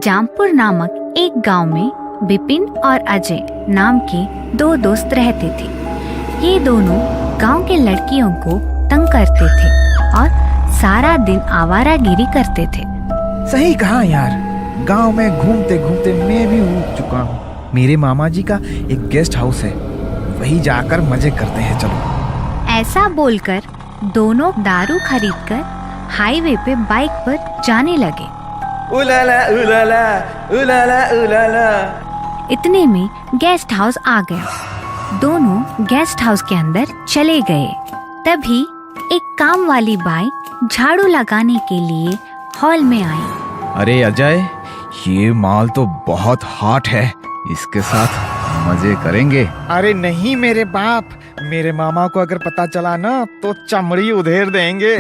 जामपुर नामक एक गांव में बिपिन और अजय नाम के दो दोस्त रहते थे। ये दोनों गांव के लड़कियों को तंग करते थे और सारा दिन आवारागिरी करते थे। सही कहा यार, गांव में घूमते घूमते मैं भी ऊब चुका हूँ। मेरे मामा जी का एक गेस्ट हाउस है, वही जाकर मजे करते हैं। चलो। ऐसा बोलकर दोनों दारू खरीदकर हाईवे पे बाइक पर जाने लगे। उलाला उलाला उलाला उलाला। इतने में गेस्ट हाउस आ गया। दोनों गेस्ट हाउस के अंदर चले गए। तभी एक काम वाली बाई झाड़ू लगाने के लिए हॉल में आई। अरे अजय, ये माल तो बहुत हॉट है, इसके साथ मजे करेंगे। अरे नहीं मेरे बाप, मेरे मामा को अगर पता चला ना तो चमड़ी उधेड़ देंगे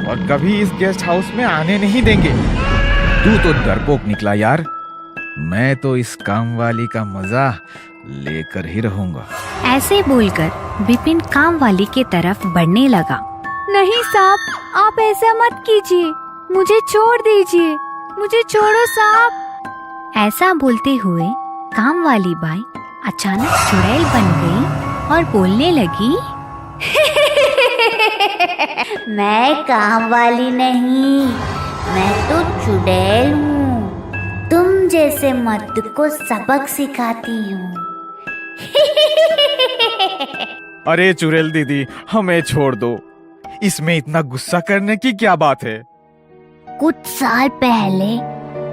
और कभी इस गेस्ट हाउस में आने नहीं देंगे। तू तो डरपोक निकला यार, मैं तो इस काम वाली का मजा लेकर ही रहूंगा। ऐसे बोलकर बिपिन काम वाली के तरफ बढ़ने लगा। नहीं साहब, आप ऐसा मत कीजिए, मुझे छोड़ दीजिए, मुझे छोड़ो साहब। ऐसा बोलते हुए काम वाली बाई अचानक चुड़ैल बन गई और बोलने लगी, मैं काम वाली नहीं, मैं तो चुड़ैल हूँ। तुम जैसे मर्द को सबक सिखाती हूँ। अरे चुड़ैल दीदी, हमें छोड़ दो, इसमें इतना गुस्सा करने की क्या बात है। कुछ साल पहले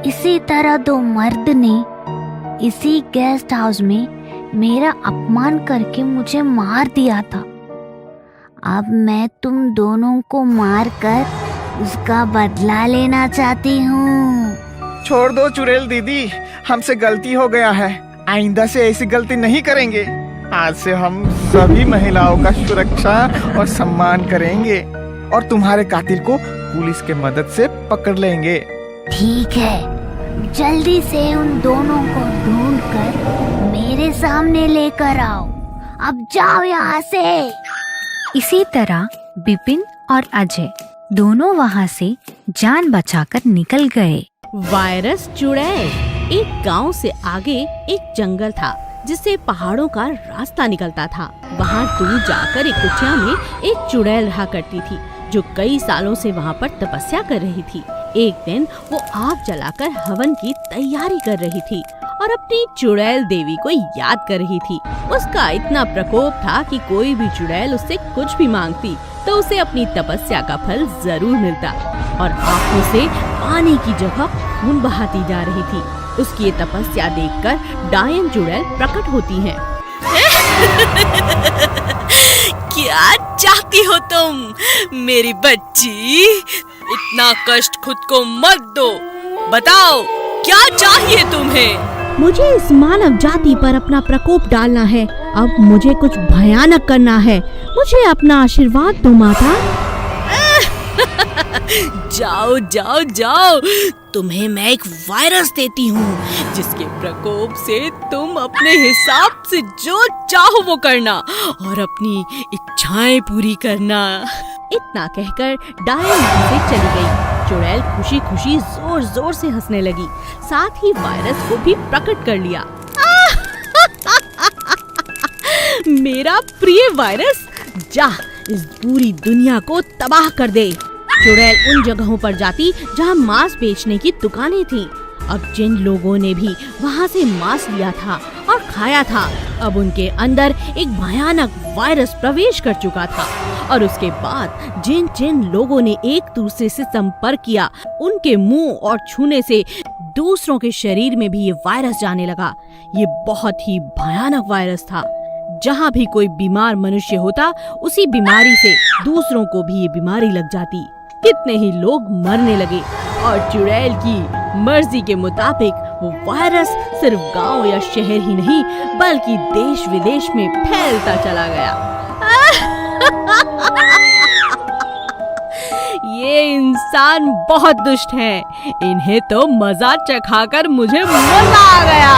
इसी तरह दो मर्द ने इसी गेस्ट हाउस में मेरा अपमान करके मुझे मार दिया था। अब मैं तुम दोनों को मारकर उसका बदला लेना चाहती हूँ। छोड़ दो चुड़ैल दीदी, हमसे गलती हो गया है, आइंदा से ऐसी गलती नहीं करेंगे। आज से हम सभी महिलाओं का सुरक्षा और सम्मान करेंगे और तुम्हारे कातिल को पुलिस के मदद से पकड़ लेंगे। ठीक है, जल्दी से उन दोनों को ढूंढकर मेरे सामने लेकर आओ। अब जाओ यहाँ से। इसी तरह बिपिन और अजय दोनों वहाँ से जान बचाकर निकल गए। वायरस चुड़ैल। एक गांव से आगे एक जंगल था जिससे पहाड़ों का रास्ता निकलता था। वहाँ दूर जाकर एक कुटिया में एक चुड़ैल रहा करती थी जो कई सालों से वहाँ पर तपस्या कर रही थी। एक दिन वो आग जलाकर हवन की तैयारी कर रही थी और अपनी चुड़ैल देवी को याद कर रही थी। उसका इतना प्रकोप था कि कोई भी चुड़ैल उससे कुछ भी मांगती तो उसे अपनी तपस्या का फल जरूर मिलता और आंखों से पानी की जगह खून बहाती जा रही थी। उसकी ये तपस्या देखकर डायन चुड़ैल प्रकट होती हैं। क्या चाहती हो तुम मेरी बच्ची? इतना कष्ट खुद को मत दो, बताओ क्या चाहिए तुम्हें? मुझे इस मानव जाति पर अपना प्रकोप डालना है। अब मुझे कुछ भयानक करना है। मुझे अपना आशीर्वाद दो माता। जाओ जाओ जाओ, तुम्हें मैं एक वायरस देती हूँ जिसके प्रकोप से तुम अपने हिसाब से जो चाहो वो करना और अपनी इच्छाएं पूरी करना। इतना कहकर डायन वहाँ से चली गई। चुड़ैल खुशी खुशी जोर जोर से हंसने लगी, साथ ही वायरस को भी प्रकट कर लिया। मेरा प्रिय वायरस, जा इस पूरी दुनिया को तबाह कर दे। चुड़ैल उन जगहों पर जाती जहाँ मांस बेचने की दुकानें थीं। अब जिन लोगों ने भी वहाँ से मांस लिया था और खाया था, अब उनके अंदर एक भयानक वायरस प्रवेश कर चुका था और उसके बाद जिन जिन लोगों ने एक दूसरे से संपर्क किया, उनके मुंह और छूने से दूसरों के शरीर में भी ये वायरस जाने लगा। ये बहुत ही भयानक वायरस था। जहाँ भी कोई बीमार मनुष्य होता, उसी बीमारी से दूसरों को भी ये बीमारी लग जाती। कितने ही लोग मरने लगे और चुड़ैल की मर्जी के मुताबिक वो वायरस सिर्फ गांव या शहर ही नहीं बल्कि देश विदेश में फैलता चला गया। ये इंसान बहुत दुष्ट हैं। इन्हें तो मजा चखाकर मुझे मजा आ गया।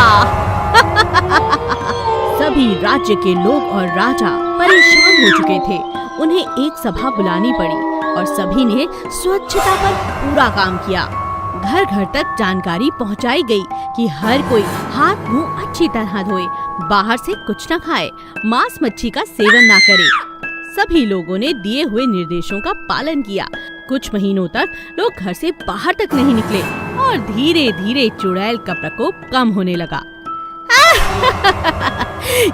सभी राज्य के लोग और राजा परेशान हो चुके थे। उन्हें एक सभा बुलानी पड़ी और सभी ने स्वच्छता पर पूरा काम किया। घर घर तक जानकारी पहुंचाई गई कि हर कोई हाथ मुंह अच्छी तरह धोए, बाहर से कुछ न खाए, मांस मच्छी का सेवन ना करे। सभी लोगों ने दिए हुए निर्देशों का पालन किया। कुछ महीनों तक लोग घर से बाहर तक नहीं निकले और धीरे धीरे चुड़ैल का प्रकोप कम होने लगा।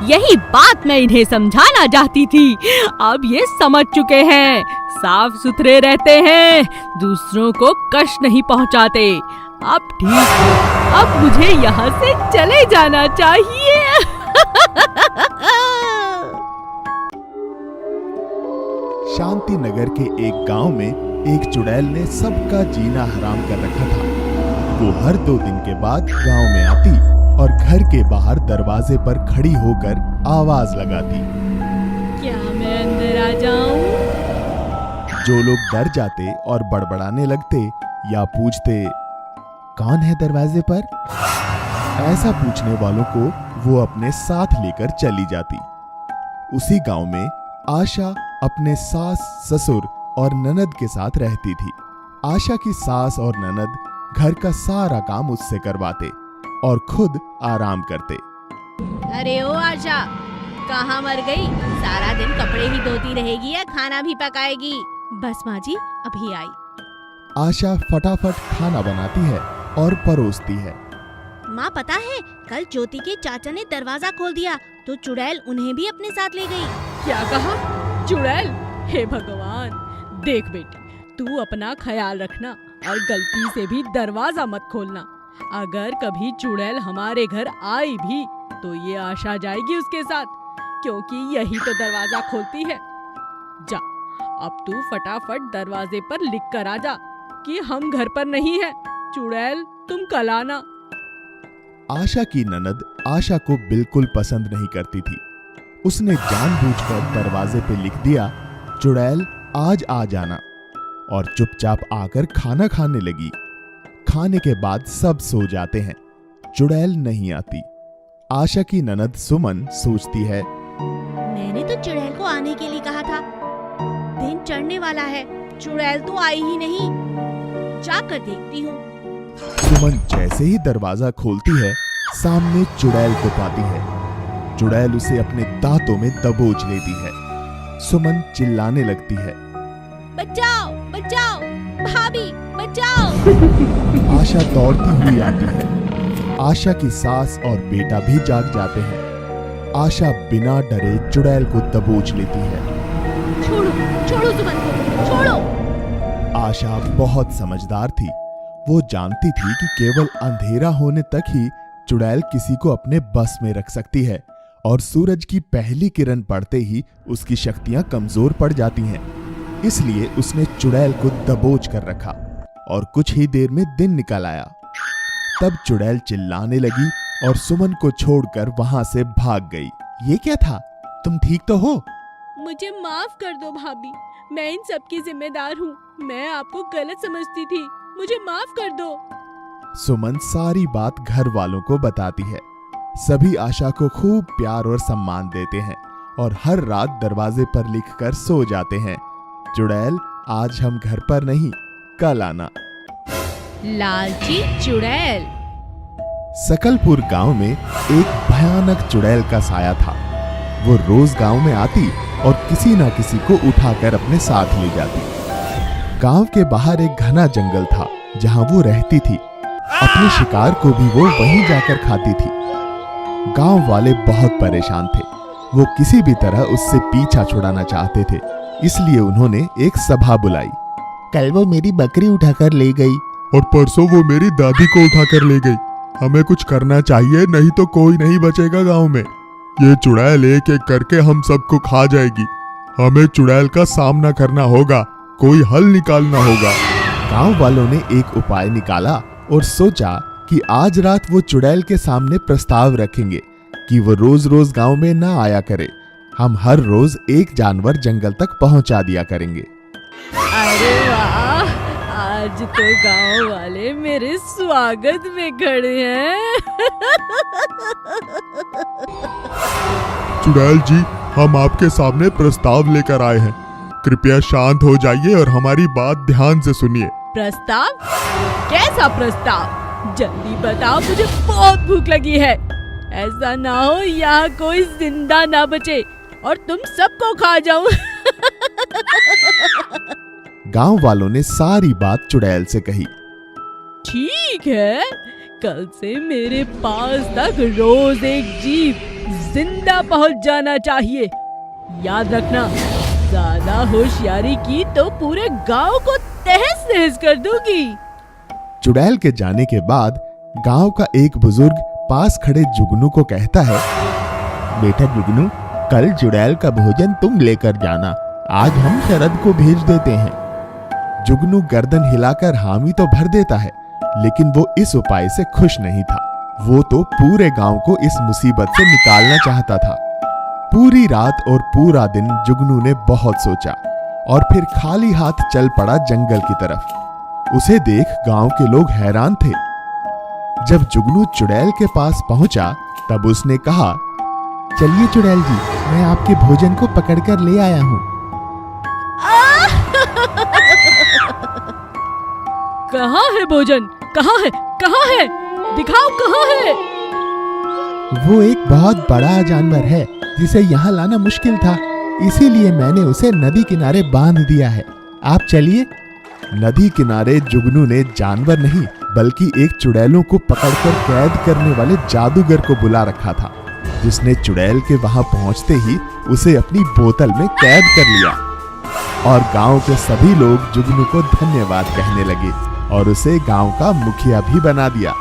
यही बात मैं इन्हें समझाना चाहती थी। अब ये समझ चुके हैं, साफ सुथरे रहते हैं, दूसरों को कष्ट नहीं पहुंचाते। अब ठीक है, अब मुझे यहाँ से चले जाना चाहिए। शांति नगर के एक गांव में एक चुड़ैल ने सबका जीना हराम कर रखा था। वो हर 2 दिन के बाद गांव में आती और घर के बाहर दरवाजे पर खड़ी होकर आवाज लगाती। क्या मैं अंदर आ जाऊं? जो लोग डर जाते और बड़बड़ाने लगते या पूछते, कौन है दरवाजे पर? ऐसा पूछने वालों को वो अपने साथ लेकर चली जाती। उसी गांव में आशा अपने सास, ससुर और ननद के साथ रहती थी। आशा की सास और ननद घर का सारा काम उससे करवाते और खुद आराम करते। अरे ओ आशा, कहाँ मर गई? सारा दिन कपड़े ही धोती रहेगी या खाना भी पकाएगी? बस माँ जी, अभी आई। आशा फटाफट खाना बनाती है और परोसती है। माँ पता है, कल ज्योति के चाचा ने दरवाजा खोल दिया तो चुड़ैल उन्हें भी अपने साथ ले गई। क्या कहा? चुड़ैल? हे भगवान! देख बेटी, तू अपना ख्याल रखना और गलती से भी दरवाजा मत खोलना। अगर कभी चुड़ैल हमारे घर आई भी तो ये आशा जाएगी उसके साथ, क्योंकि यही तो दरवाजा खोलती है। जा, अब तू फटाफट दरवाजे पर लिख कर आ जा कि हम घर पर नहीं है। चुड़ैल, तुम कल आना। आशा की ननद आशा को बिल्कुल पसंद नहीं करती थी। उसने जानबूझकर दरवाजे पे लिख दिया, चुड़ैल आज आ जाना, और चुपचाप आकर खाना खाने लगी। खाने के बाद सब सो जाते हैं, चुड़ैल नहीं आती। आशा की ननद सुमन सोचती है, मैंने तो चुड़ैल को आने के लिए कहा था, दिन चढ़ने वाला है, चुड़ैल तो आई ही नहीं, जाकर देखती हूँ। सुमन जैसे ही दरवाजा खोलती है, सामने चुड़ैल को पाती है। चुड़ैल उसे अपने दांतों में दबोच लेती है। सुमन चिल्लाने लगती है, बचाओ बचाओ, भाभी बचाओ। आशा दौड़ती हुई आती है। आशा की सास और बेटा भी जाग जाते हैं। आशा बिना डरे चुड़ैल को दबोच लेती है। छोड़ो छोड़ो सुमन को, छोड़ो। आशा बहुत समझदार थी। वो जानती थी कि केवल अंधेरा होने तक ही चुड़ैल किसी को अपने बस में रख सकती है और सूरज की पहली किरण पड़ते ही उसकी शक्तियां कमजोर पड़ जाती हैं। इसलिए उसने चुड़ैल को दबोच कर रखा और कुछ ही देर में दिन निकल आया। तब चुड़ैल चिल्लाने लगी और सुमन को छोड़कर वहां से भाग गई। ये क्या था? तुम ठीक तो हो? मुझे माफ कर दो भाभी, मैं इन सब की जिम्मेदार हूँ। मैं आपको गलत समझती थी, मुझे माफ कर दो। सुमन सारी बात घर वालों को बताती है। सभी आशा को खूब प्यार और सम्मान देते हैं और हर रात दरवाजे पर लिखकर सो जाते हैं, चुड़ैल आज हम घर पर नहीं, कल आना। लालची चुड़ैल। सकलपुर गांव में एक भयानक चुड़ैल का साया था। वो रोज गांव में आती और किसी ना किसी को उठाकर अपने साथ ले जाती। गांव के बाहर एक घना जंगल था जहां वो रहती थी। अपने शिकार को भी वो वहीं जाकर खाती थी। गांव वाले बहुत परेशान थे। वो किसी भी तरह उससे पीछा छुड़ाना चाहते थे, इसलिए उन्होंने एक सभा बुलाई। कल वो मेरी बकरी उठाकर ले गई और परसों वो मेरी दादी को उठाकर ले गई। हमें कुछ करना चाहिए, नहीं तो कोई नहीं बचेगा गांव में। ये चुड़ैल एक एक करके हम सबको खा जाएगी। हमें चुड़ैल का सामना करना होगा, कोई हल निकालना होगा। गांव वालों ने एक उपाय निकाला और सोचा कि आज रात वो चुड़ैल के सामने प्रस्ताव रखेंगे कि वो रोज रोज गांव में ना आया करे। हम हर रोज एक जानवर जंगल तक पहुंचा दिया करेंगे। अरे वाह, आज तो गांव वाले मेरे स्वागत में खड़े हैं। चुड़ैल जी, हम आपके सामने प्रस्ताव लेकर आए हैं। कृपया शांत हो जाइए और हमारी बात ध्यान से सुनिए। प्रस्ताव? कैसा प्रस्ताव? जल्दी बताओ, मुझे बहुत भूख लगी है। ऐसा ना हो यहाँ कोई जिंदा ना बचे और तुम सबको खा जाऊं। गांव वालों ने सारी बात चुड़ैल से कही। ठीक है, कल से मेरे पास तक रोज एक जीव जिंदा पहुंच जाना चाहिए। याद रखना, ज्यादा होशियारी की तो पूरे गांव को तहस नहस कर दूंगी। चुड़ैल के जाने के बाद गांव का एक बुजुर्ग पास खड़े जुगनू को कहता है, बेटा जुगनू, कल चुड़ैल का भोजन तुम लेकर जाना, आज हम शरद को भेज देते हैं। जुगनू गर्दन हिलाकर हामी तो भर देता है, लेकिन वो इस उपाय से खुश नहीं था। वो तो पूरे गांव को इस मुसीबत से निकालना चाहता था। पूरी रात और पूरा दिन जुगनू ने बहुत सोचा और फिर खाली हाथ चल पड़ा जंगल की तरफ। उसे देख गांव के लोग हैरान थे। जब जुगनू चुड़ैल के पास पहुंचा तब उसने कहा, चलिए चुड़ैल जी, मैं आपके भोजन को पकड़कर ले आया हूं। कहाँ है भोजन? कहाँ है? कहाँ है? दिखाओ, कहाँ है? वो एक बहुत बड़ा जानवर है जिसे यहाँ लाना मुश्किल था, इसीलिए मैंने उसे नदी किनारे बांध दिया है। आप चलिए। नदी किनारे जुगनू ने जानवर नहीं बल्कि एक चुड़ैलों को पकड़कर कैद करने वाले जादूगर को बुला रखा था, जिसने चुड़ैल के वहां पहुंचते ही उसे अपनी बोतल में कैद कर लिया। और गांव के सभी लोग जुगनू को धन्यवाद कहने लगे और उसे गांव का मुखिया भी बना दिया।